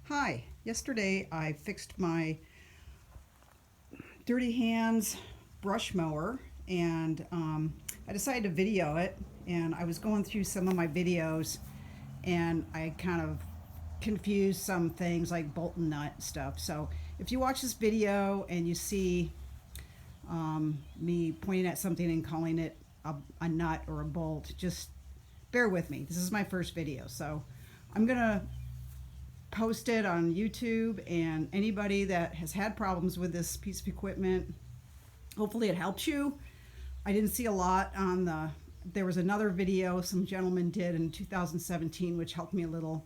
Hi, yesterday I fixed my Dirty Hands brush mower and I decided to video it, and I was going through some of my videos and I kind of confused some things like bolt and nut stuff. So if you watch this video and you see me pointing at something and calling it a nut or a bolt, just bear with me. This is my first video, so I'm gonna post it on YouTube, and anybody that has had problems with this piece of equipment, hopefully it helps you. I didn't see a lot on there was another video some gentleman did in 2017 which helped me a little,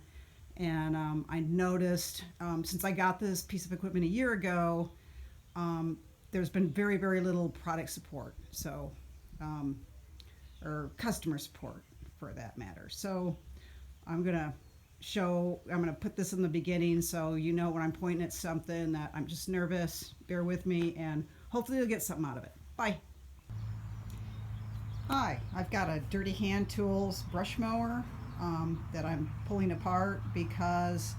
and I noticed since I got this piece of equipment a year ago, there's been very little product support, so or customer support for that matter. So I'm gonna put this in the beginning so you know when I'm pointing at something that I'm just nervous. Bear with me, and hopefully you'll get something out of it. Bye. Hi, I've got a Dirty Hand Tools brush mower that I'm pulling apart because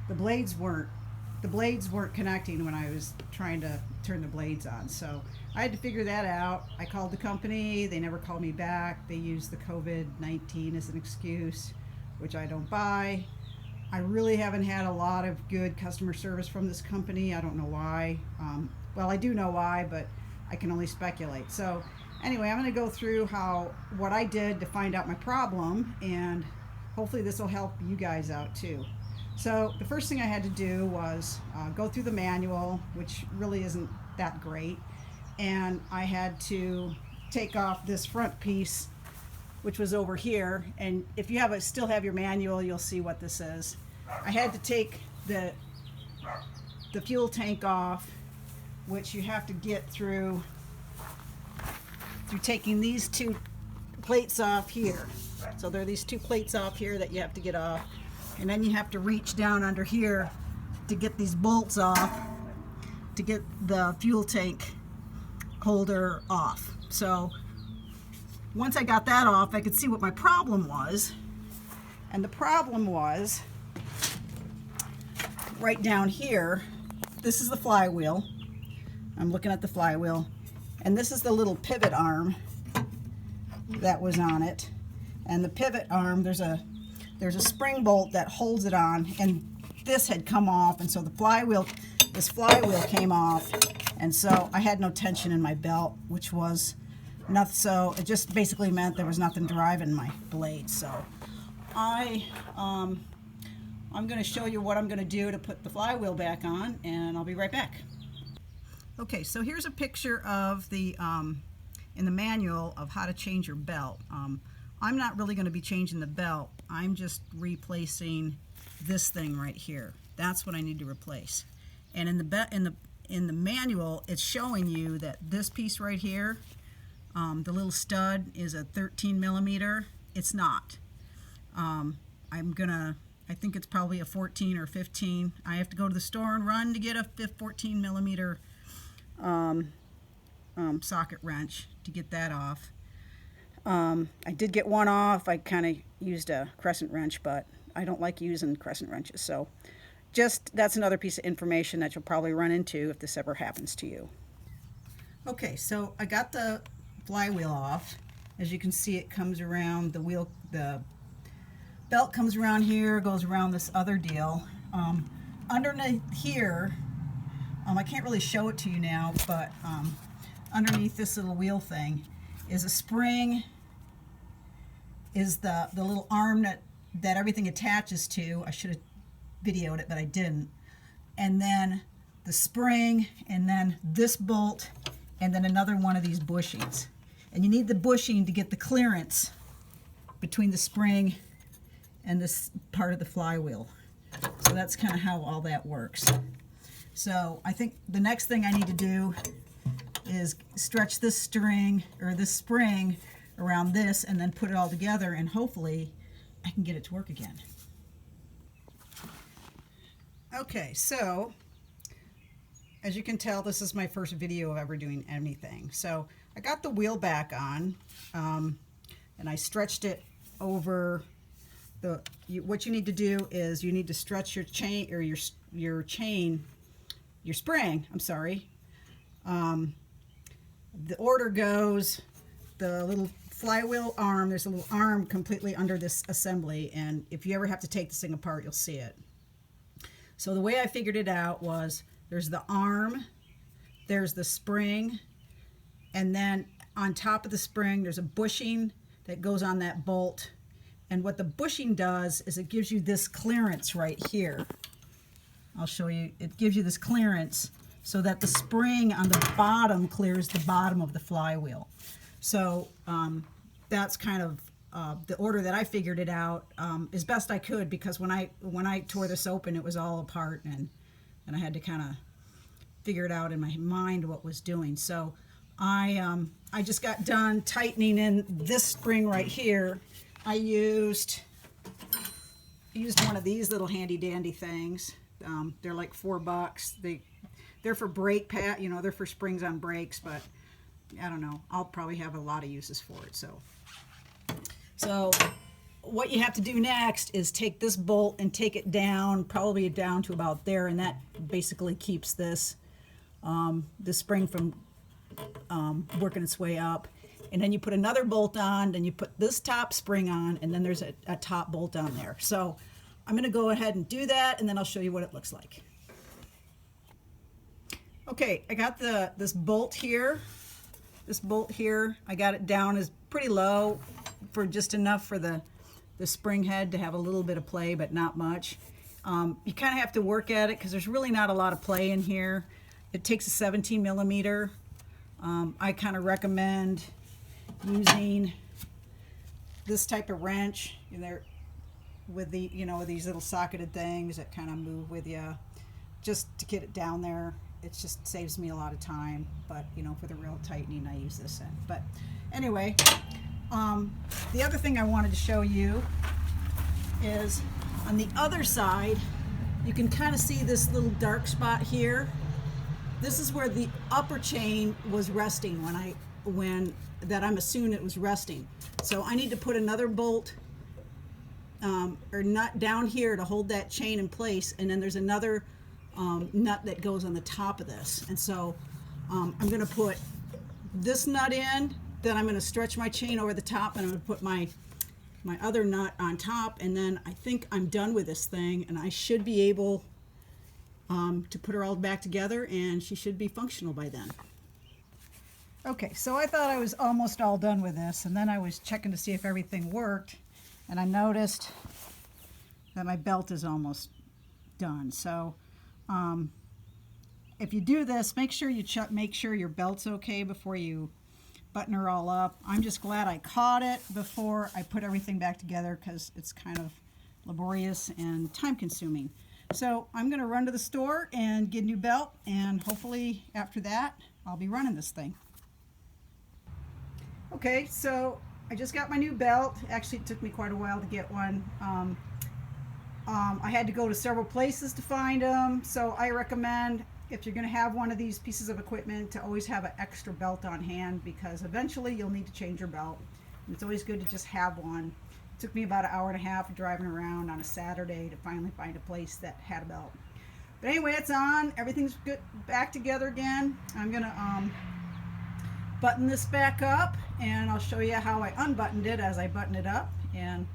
the blades weren't connecting when I was trying to turn the blades on. So I had to figure that out. I called the company. They never called me back. They used the COVID-19 as an excuse, which I don't buy. I really haven't had a lot of good customer service from this company. I don't know why. Well, I do know why, but I can only speculate. So anyway, I'm going to go through what I did to find out my problem, and hopefully this will help you guys out too. So the first thing I had to do was go through the manual, which really isn't that great, and I had to take off this front piece, which was over here. And if you still have your manual, you'll see what this is. I had to take the fuel tank off, which you have to get through taking these two plates off here. So there are these two plates off here that you have to get off, and then you have to reach down under here to get these bolts off to get the fuel tank holder off. So once I got that off, I could see what my problem was. And the problem was right down here. This is the flywheel. I'm looking at the flywheel. And this is the little pivot arm that was on it. And the pivot arm, there's a spring bolt that holds it on, and this had come off, and so this flywheel came off, and so I had no tension in my belt, which was nothing. So it just basically meant there was nothing driving my blade. So I'm going to show you what I'm going to do to put the flywheel back on, and I'll be right back. Okay, so here's a picture of the in the manual of how to change your belt. I'm not really going to be changing the belt. I'm just replacing this thing right here. That's what I need to replace. And in the manual, it's showing you that this piece right here, the little stud, is a 13 millimeter. It's not. I think it's probably a 14 or 15. I have to go to the store and run to get a 14 millimeter socket wrench to get that off. I did get one off. I kind of used a crescent wrench, but I don't like using crescent wrenches. So that's another piece of information that you'll probably run into if this ever happens to you. Okay, so I got the flywheel off. As you can see, it comes around the belt comes around here, goes around this other deal. Underneath here, I can't really show it to you now, but underneath this little wheel thing is a spring, is the little arm that everything attaches to. I should have videoed it, but I didn't. And then the spring, and then this bolt, and then another one of these bushings. And you need the bushing to get the clearance between the spring and this part of the flywheel. So that's kind of how all that works. So I think the next thing I need to do is stretch this string or this spring around this, and then put it all together, and hopefully I can get it to work again. Okay, so as you can tell, this is my first video of ever doing anything. So I got the wheel back on, and I stretched it over what you need to do is you need to stretch your chain, or your spring. I'm sorry. The order goes, the little flywheel arm, there's a little arm completely under this assembly, and if you ever have to take this thing apart, you'll see it. So the way I figured it out was, there's the arm, there's the spring, and then on top of the spring there's a bushing that goes on that bolt. And what the bushing does is it gives you this clearance right here. I'll show you. It gives you this clearance so that the spring on the bottom clears the bottom of the flywheel. So that's kind of the order that I figured it out as best I could, because when I tore this open, it was all apart, and I had to kind of figure it out in my mind what was doing. So I just got done tightening in this spring right here. I used one of these little handy dandy things. They're like $4. They're for brake pad, you know, they're for springs on brakes, but I don't know. I'll probably have a lot of uses for it. So what you have to do next is take this bolt and take it down, probably down to about there, and that basically keeps this spring from working its way up. And then you put another bolt on, then you put this top spring on, and then there's a top bolt on there. So I'm going to go ahead and do that, and then I'll show you what it looks like. Okay, I got this bolt here. This bolt here, I got it down as pretty low, for just enough for the spring head to have a little bit of play, but not much. You kind of have to work at it because there's really not a lot of play in here. It takes a 17 millimeter. I kind of recommend using this type of wrench with these little socketed things that kind of move with you, just to get it down there. It just saves me a lot of time, but for the real tightening, I use this end. But anyway, the other thing I wanted to show you is on the other side, you can kind of see this little dark spot here. This is where the upper chain was resting that I'm assuming it was resting. So I need to put another bolt or nut down here to hold that chain in place, and then there's another nut that goes on the top of this. And so I'm going to put this nut in, then I'm going to stretch my chain over the top, and I'm going to put my other nut on top, and then I think I'm done with this thing, and I should be able to put her all back together, and she should be functional by then. Okay, so I thought I was almost all done with this, and then I was checking to see if everything worked, and I noticed that my belt is almost done. So if you do this, make sure you make sure your belt's okay before you button her all up. I'm just glad I caught it before I put everything back together, because it's kind of laborious and time consuming. So I'm going to run to the store and get a new belt, and hopefully after that I'll be running this thing. Okay, so I just got my new belt. Actually, it took me quite a while to get one. I had to go to several places to find them, so I recommend, if you're going to have one of these pieces of equipment, to always have an extra belt on hand, because eventually you'll need to change your belt. And it's always good to just have one. It took me about an hour and a half driving around on a Saturday to finally find a place that had a belt. But anyway, it's on. Everything's good, back together again. I'm going to button this back up, and I'll show you how I unbuttoned it as I button it up. And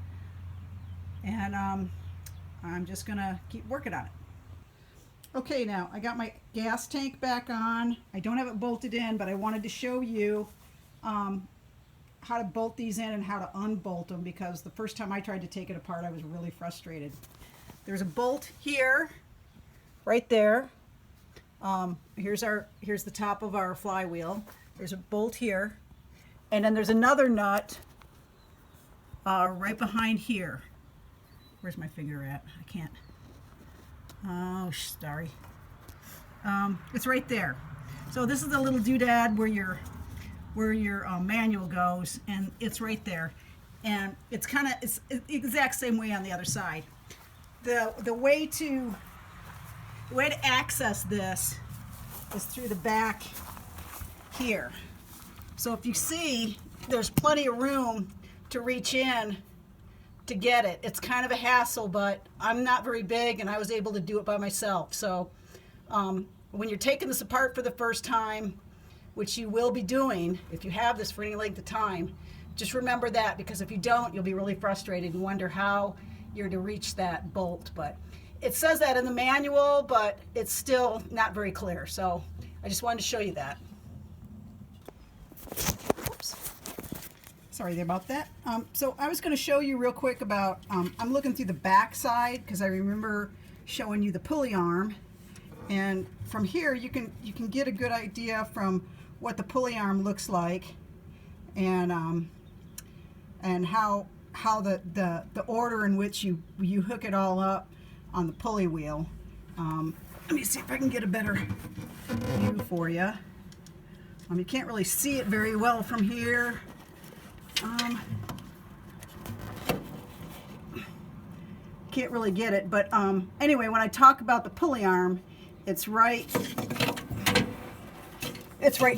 I'm just going to keep working on it. Okay, now I got my gas tank back on. I don't have it bolted in, but I wanted to show you how to bolt these in and how to unbolt them, because the first time I tried to take it apart, I was really frustrated. There's a bolt here, right there. Here's the top of our flywheel. There's a bolt here, and then there's another nut right behind here. Where's my finger at? I can't. Oh, sorry. It's right there. So this is the little doodad where your manual goes, and it's right there. And it's the exact same way on the other side. The way to access this is through the back here. So if you see, there's plenty of room to reach in to get it. It's kind of a hassle, but I'm not very big and I was able to do it by myself. So when you're taking this apart for the first time, which you will be doing if you have this for any length of time, just remember that, because if you don't, you'll be really frustrated and wonder how you're to reach that bolt. But it says that in the manual, but it's still not very clear. So I just wanted to show you that. Oops. Sorry about that. So I was going to show you real quick about, I'm looking through the back side because I remember showing you the pulley arm. And from here you can get a good idea from what the pulley arm looks like, and how the order in which you hook it all up on the pulley wheel. Let me see if I can get a better view for you. You can't really see it very well from here. Can't really get it, but anyway, when I talk about the pulley arm, it's right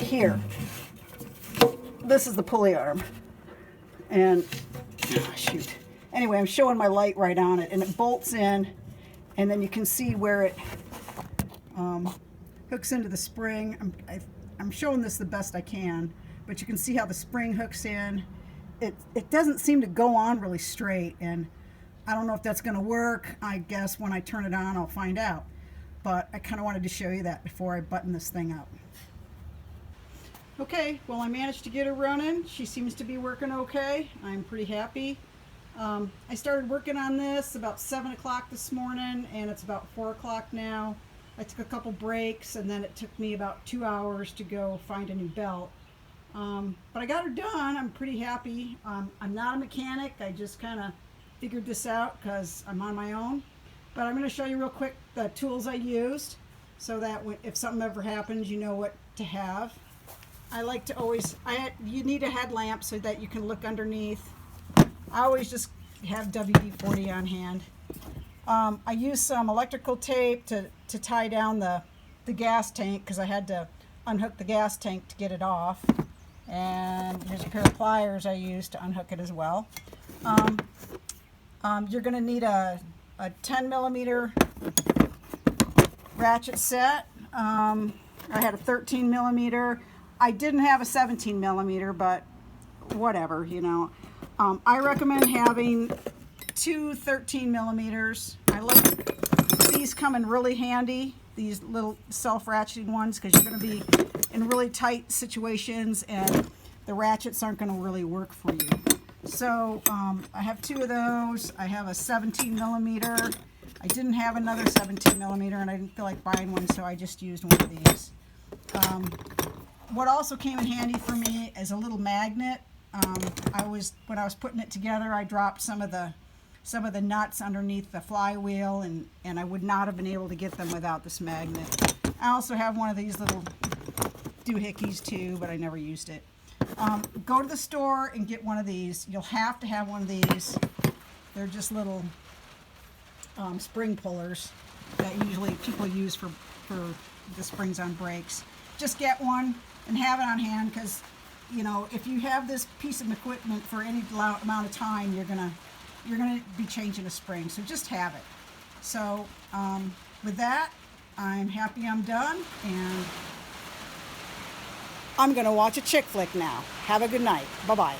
here. This is the pulley arm, and shoot. Anyway, I'm showing my light right on it, and it bolts in, and then you can see where it hooks into the spring. I'm showing this the best I can, but you can see how the spring hooks in. It doesn't seem to go on really straight, and I don't know if that's going to work. I guess when I turn it on, I'll find out. But I kind of wanted to show you that before I button this thing up. Okay, well, I managed to get her running. She seems to be working okay. I'm pretty happy. I started working on this about 7 o'clock this morning, and it's about 4 o'clock now. I took a couple breaks, and then it took me about 2 hours to go find a new belt. But I got her done. I'm pretty happy. I'm not a mechanic. I just kind of figured this out because I'm on my own. But I'm going to show you real quick the tools I used, so that if something ever happens, you know what to have. I like to always, you need a headlamp so that you can look underneath. I always just have WD-40 on hand. I used some electrical tape to tie down the gas tank, because I had to unhook the gas tank to get it off. And here's a pair of pliers I used to unhook it as well. You're going to need a 10 millimeter ratchet set. I had a 13 millimeter. I didn't have a 17 millimeter, but whatever, you know. I recommend having 2 13 millimeters. I like these come in really handy, these little self-ratcheting ones, because you're going to be in really tight situations and the ratchets aren't going to really work for you. So I have 2 of those. I have a 17 millimeter. I didn't have another 17 millimeter, and I didn't feel like buying one, so I just used one of these. What also came in handy for me is a little magnet. When I was putting it together, I dropped some of the nuts underneath the flywheel, and I would not have been able to get them without this magnet. I also have one of these little doohickeys too, but I never used it. Go to the store and get one of these. You'll have to have one of these. They're just little spring pullers that usually people use for the springs on brakes. Just get one and have it on hand, because you know, if you have this piece of equipment for any amount of time, you're gonna be changing a spring. So just have it. So with that, I'm happy I'm done, and I'm gonna watch a chick flick now. Have a good night. Bye-bye.